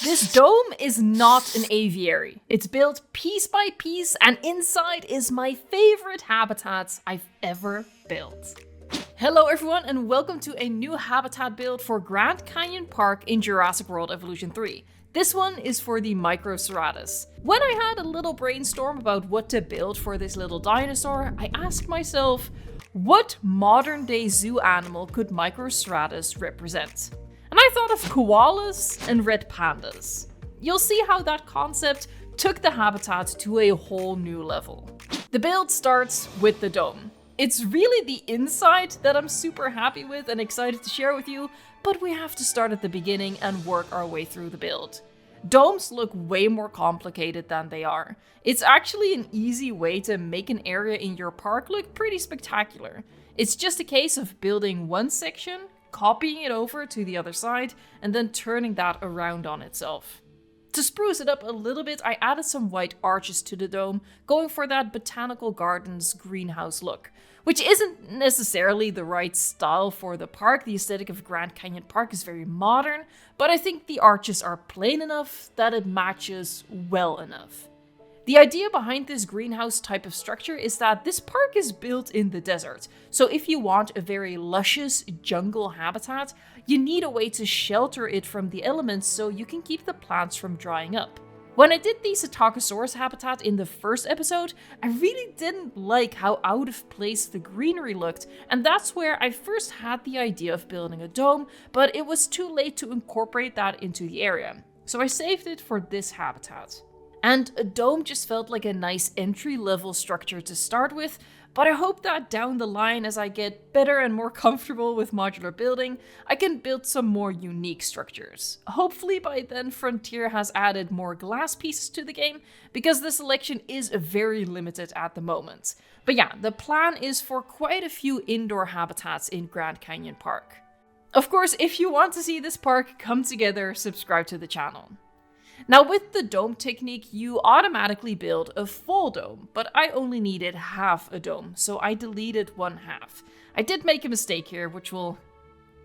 This dome is not an aviary. It's built piece by piece, and inside is my favorite habitat I've ever built. Hello everyone, and welcome to a new habitat build for Grand Canyon Park in Jurassic World Evolution 3. This one is for the Microceratus. When I had a little brainstorm about what to build for this little dinosaur, I asked myself, what modern day zoo animal could Microceratus represent? And I thought of koalas and red pandas. You'll see how that concept took the habitat to a whole new level. The build starts with the dome. It's really the inside that I'm super happy with and excited to share with you, but we have to start at the beginning and work our way through the build. Domes look way more complicated than they are. It's actually an easy way to make an area in your park look pretty spectacular. It's just a case of building one section, copying it over to the other side, and then turning that around on itself. To spruce it up a little bit, I added some white arches to the dome, going for that botanical gardens greenhouse look, which isn't necessarily the right style for the park. The aesthetic of Grand Canyon Park is very modern, but I think the arches are plain enough that it matches well enough. The idea behind this greenhouse type of structure is that this park is built in the desert, so if you want a very luscious jungle habitat, you need a way to shelter it from the elements so you can keep the plants from drying up. When I did the Psittacosaurus habitat in the first episode, I really didn't like how out of place the greenery looked, and that's where I first had the idea of building a dome, but it was too late to incorporate that into the area, so I saved it for this habitat. And a dome just felt like a nice entry-level structure to start with, but I hope that down the line, as I get better and more comfortable with modular building, I can build some more unique structures. Hopefully by then Frontier has added more glass pieces to the game, because the selection is very limited at the moment. But yeah, the plan is for quite a few indoor habitats in Grand Canyon Park. Of course, if you want to see this park come together, subscribe to the channel. Now with the dome technique, you automatically build a full dome, but I only needed half a dome, so I deleted one half. I did make a mistake here, which will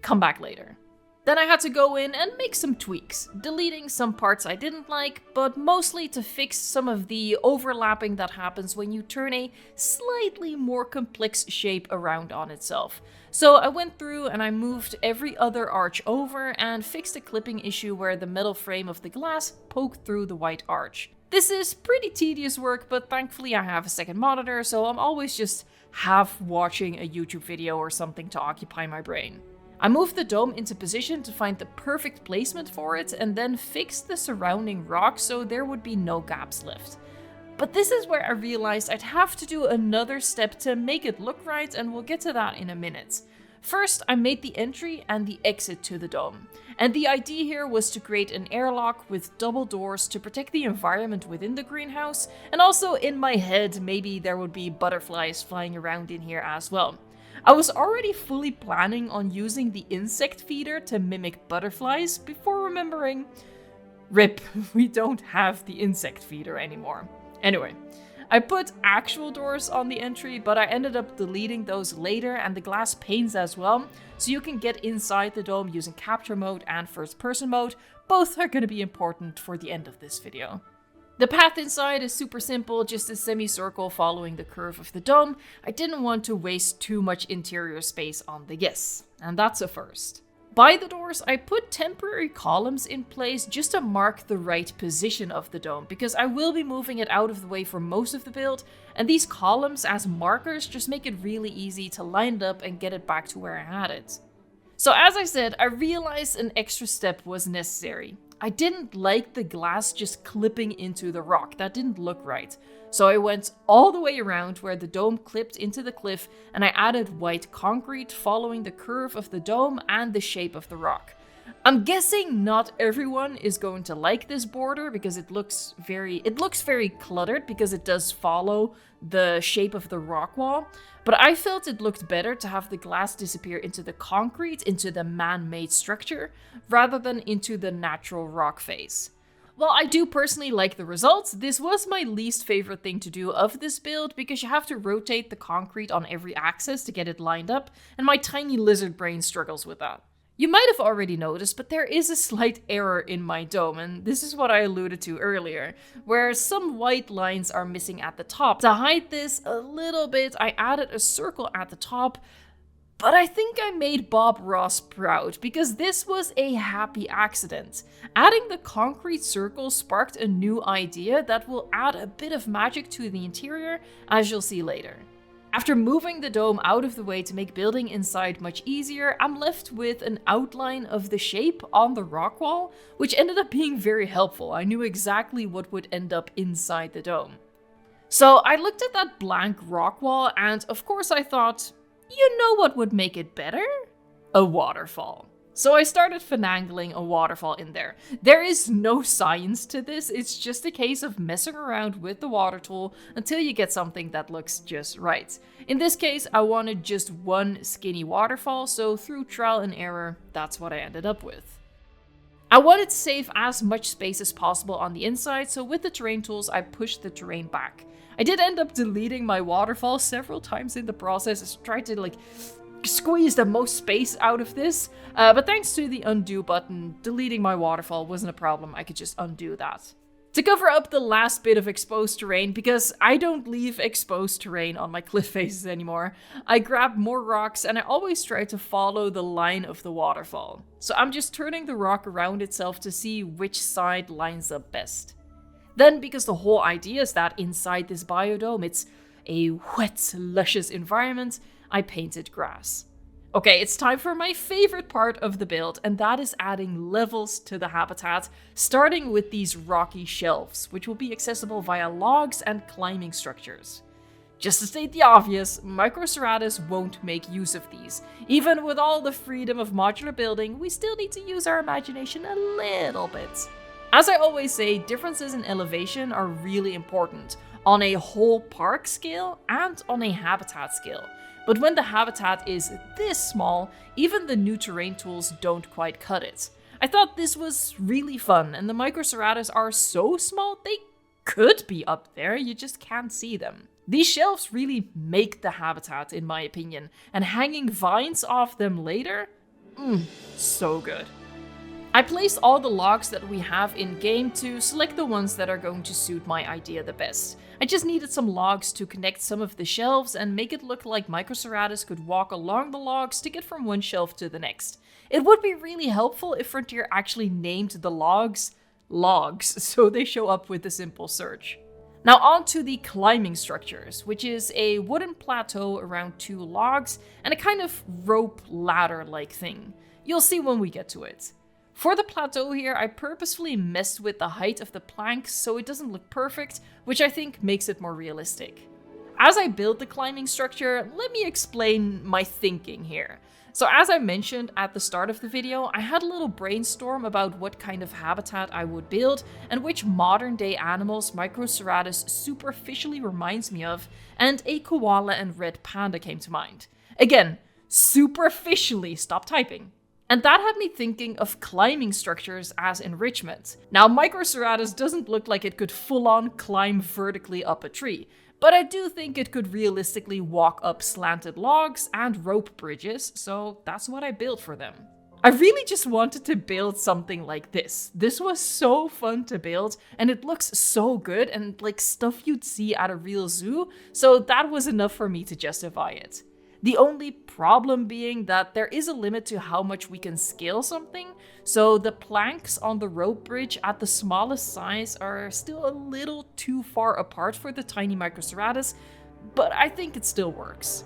come back later. Then I had to go in and make some tweaks, deleting some parts I didn't like, but mostly to fix some of the overlapping that happens when you turn a slightly more complex shape around on itself. So I went through and I moved every other arch over and fixed a clipping issue where the metal frame of the glass poked through the white arch. This is pretty tedious work, but thankfully I have a second monitor, so I'm always just half watching a YouTube video or something to occupy my brain. I moved the dome into position to find the perfect placement for it and then fixed the surrounding rock so there would be no gaps left. But this is where I realized I'd have to do another step to make it look right, and we'll get to that in a minute. First, I made the entry and the exit to the dome. And the idea here was to create an airlock with double doors to protect the environment within the greenhouse, and also in my head maybe there would be butterflies flying around in here as well. I was already fully planning on using the insect feeder to mimic butterflies before remembering, RIP, we don't have the insect feeder anymore. Anyway, I put actual doors on the entry, but I ended up deleting those later, and the glass panes as well, so you can get inside the dome using capture mode and first person mode. Both are going to be important for the end of this video. The path inside is super simple, just a semicircle following the curve of the dome. I didn't want to waste too much interior space on the yes, and that's a first. By the doors, I put temporary columns in place just to mark the right position of the dome, because I will be moving it out of the way for most of the build, and these columns as markers just make it really easy to line it up and get it back to where I had it. So as I said, I realized an extra step was necessary. I didn't like the glass just clipping into the rock. That didn't look right. So I went all the way around where the dome clipped into the cliff, and I added white concrete following the curve of the dome and the shape of the rock. I'm guessing not everyone is going to like this border because it looks very cluttered because it does follow the shape of the rock wall, but I felt it looked better to have the glass disappear into the concrete, into the man-made structure, rather than into the natural rock face. While I do personally like the results, this was my least favorite thing to do of this build because you have to rotate the concrete on every axis to get it lined up, and my tiny lizard brain struggles with that. You might have already noticed, but there is a slight error in my dome, and this is what I alluded to earlier, where some white lines are missing at the top. To hide this a little bit, I added a circle at the top, but I think I made Bob Ross proud, because this was a happy accident. Adding the concrete circle sparked a new idea that will add a bit of magic to the interior, as you'll see later. After moving the dome out of the way to make building inside much easier, I'm left with an outline of the shape on the rock wall, which ended up being very helpful. I knew exactly what would end up inside the dome. So I looked at that blank rock wall, and of course I thought, you know what would make it better? A waterfall. So I started finagling a waterfall in there. There is no science to this, it's just a case of messing around with the water tool until you get something that looks just right. In this case, I wanted just one skinny waterfall, so through trial and error, that's what I ended up with. I wanted to save as much space as possible on the inside, so with the terrain tools, I pushed the terrain back. I did end up deleting my waterfall several times in the process. I tried to squeeze the most space out of this, but thanks to the undo button, deleting my waterfall wasn't a problem. I could just undo that. To cover up the last bit of exposed terrain, because I don't leave exposed terrain on my cliff faces anymore, I grabbed more rocks and I always try to follow the line of the waterfall. So I'm just turning the rock around itself to see which side lines up best. Then, because the whole idea is that inside this biodome it's a wet, luscious environment, I painted grass. Okay, it's time for my favorite part of the build, and that is adding levels to the habitat, starting with these rocky shelves, which will be accessible via logs and climbing structures. Just to state the obvious, Microceratops won't make use of these. Even with all the freedom of modular building, we still need to use our imagination a little bit. As I always say, differences in elevation are really important, on a whole park scale and on a habitat scale. But when the habitat is this small, even the new terrain tools don't quite cut it. I thought this was really fun, and the Microceratops are so small they could be up there, you just can't see them. These shelves really make the habitat, in my opinion, and hanging vines off them later? So good. I placed all the logs that we have in game to select the ones that are going to suit my idea the best. I just needed some logs to connect some of the shelves and make it look like Microceratops could walk along the logs to get from one shelf to the next. It would be really helpful if Frontier actually named the logs so they show up with a simple search. Now on to the climbing structures, which is a wooden plateau around 2 logs and a kind of rope ladder-like thing. You'll see when we get to it. For the plateau here, I purposefully messed with the height of the planks so it doesn't look perfect, which I think makes it more realistic. As I build the climbing structure, let me explain my thinking here. So as I mentioned at the start of the video, I had a little brainstorm about what kind of habitat I would build and which modern day animals Microceratops superficially reminds me of, and a koala and red panda came to mind. Again, superficially, stop typing. And that had me thinking of climbing structures as enrichment. Now, Microceratops doesn't look like it could full-on climb vertically up a tree, but I do think it could realistically walk up slanted logs and rope bridges, so that's what I built for them. I really just wanted to build something like this. This was so fun to build, and it looks so good and like stuff you'd see at a real zoo, so that was enough for me to justify it. The only problem being that there is a limit to how much we can scale something, so the planks on the rope bridge at the smallest size are still a little too far apart for the tiny Microceratops, but I think it still works.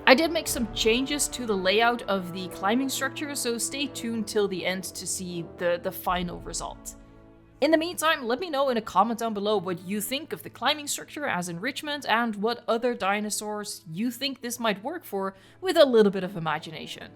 I did make some changes to the layout of the climbing structure, so stay tuned till the end to see the final result. In the meantime, let me know in a comment down below what you think of the climbing structure as enrichment and what other dinosaurs you think this might work for with a little bit of imagination.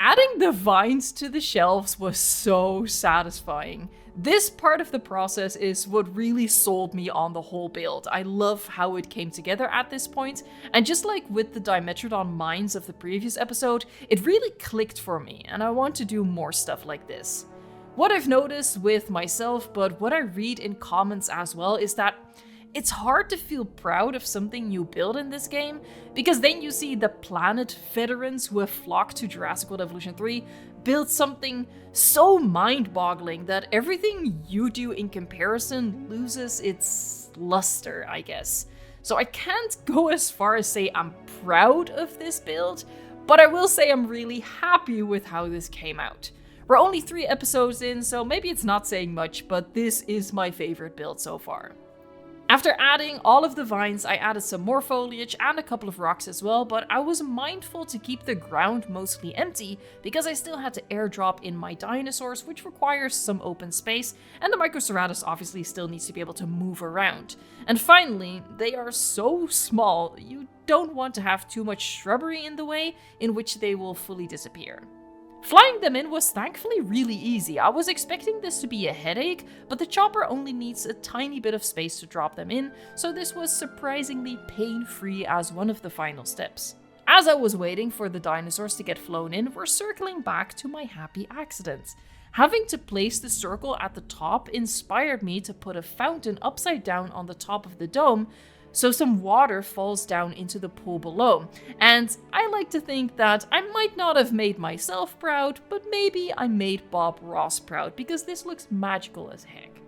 Adding the vines to the shelves was so satisfying. This part of the process is what really sold me on the whole build. I love how it came together at this point, and just like with the Dimetrodon mines of the previous episode, it really clicked for me, and I want to do more stuff like this. What I've noticed with myself, but what I read in comments as well, is that it's hard to feel proud of something you build in this game, because then you see the planet veterans who have flocked to Jurassic World Evolution 3 build something so mind-boggling that everything you do in comparison loses its luster, I guess. So I can't go as far as say I'm proud of this build, but I will say I'm really happy with how this came out. We're only 3 episodes in, so maybe it's not saying much, but this is my favorite build so far. After adding all of the vines, I added some more foliage and a couple of rocks as well, but I was mindful to keep the ground mostly empty because I still had to airdrop in my dinosaurs, which requires some open space, and the Microceratops obviously still needs to be able to move around. And finally, they are so small, you don't want to have too much shrubbery in the way in which they will fully disappear. Flying them in was thankfully really easy. I was expecting this to be a headache, but the chopper only needs a tiny bit of space to drop them in, so this was surprisingly pain-free as one of the final steps. As I was waiting for the dinosaurs to get flown in, we're circling back to my happy accident. Having to place the circle at the top inspired me to put a fountain upside down on the top of the dome, so some water falls down into the pool below. And I like to think that I might not have made myself proud, but maybe I made Bob Ross proud because this looks magical as heck.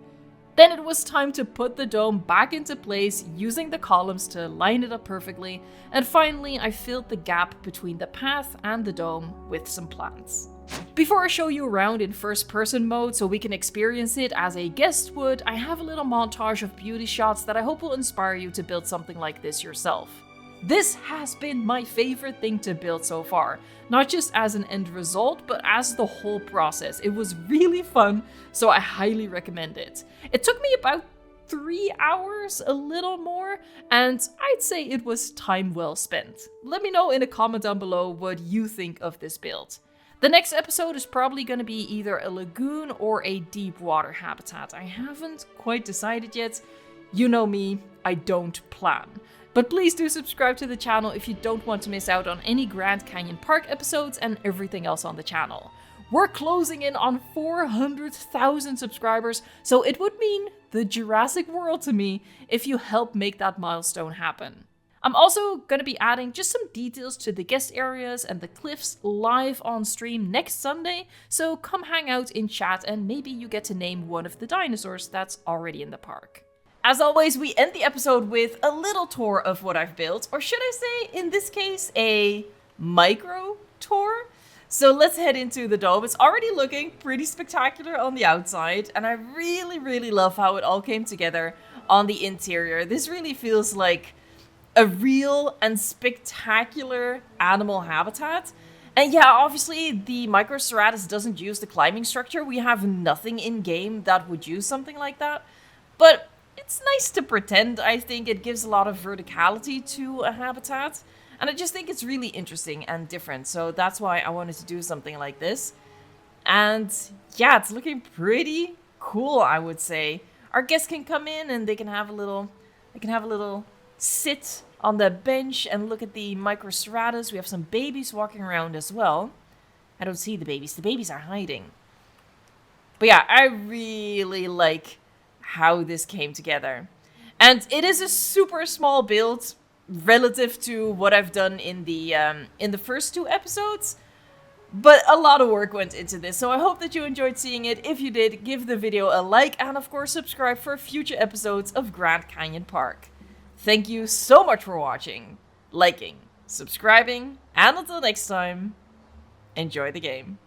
Then it was time to put the dome back into place using the columns to line it up perfectly, and finally I filled the gap between the path and the dome with some plants. Before I show you around in first person mode so we can experience it as a guest would, I have a little montage of beauty shots that I hope will inspire you to build something like this yourself. This has been my favorite thing to build so far, not just as an end result, but as the whole process. It was really fun, so I highly recommend it. It took me about 3 hours, a little more, and I'd say it was time well spent. Let me know in a comment down below what you think of this build. The next episode is probably going to be either a lagoon or a deep water habitat. I haven't quite decided yet. You know me, I don't plan. But please do subscribe to the channel if you don't want to miss out on any Grand Canyon Park episodes and everything else on the channel. We're closing in on 400,000 subscribers, so it would mean the Jurassic World to me if you help make that milestone happen. I'm also going to be adding just some details to the guest areas and the cliffs live on stream next Sunday, so come hang out in chat and maybe you get to name one of the dinosaurs that's already in the park. As always, we end the episode with a little tour of what I've built, or should I say, in this case, a micro tour. So let's head into the dome. It's already looking pretty spectacular on the outside, and I really love how it all came together on the interior. This really feels like a real and spectacular animal habitat. And yeah, obviously the Microceratops doesn't use the climbing structure. We have nothing in game that would use something like that. But it's nice to pretend. I think it gives a lot of verticality to a habitat. And I just think it's really interesting and different. So that's why I wanted to do something like this. And yeah, it's looking pretty cool, I would say. Our guests can come in and they can have a little sit on the bench and look at the Microceratops. We have some babies walking around as well. I don't see the babies. The babies are hiding. But yeah, I really like how this came together. And it is a super small build relative to what I've done in the first 2 episodes. But a lot of work went into this, so I hope that you enjoyed seeing it. If you did, give the video a like and of course subscribe for future episodes of Grand Canyon Park. Thank you so much for watching, liking, subscribing, and until next time, enjoy the game.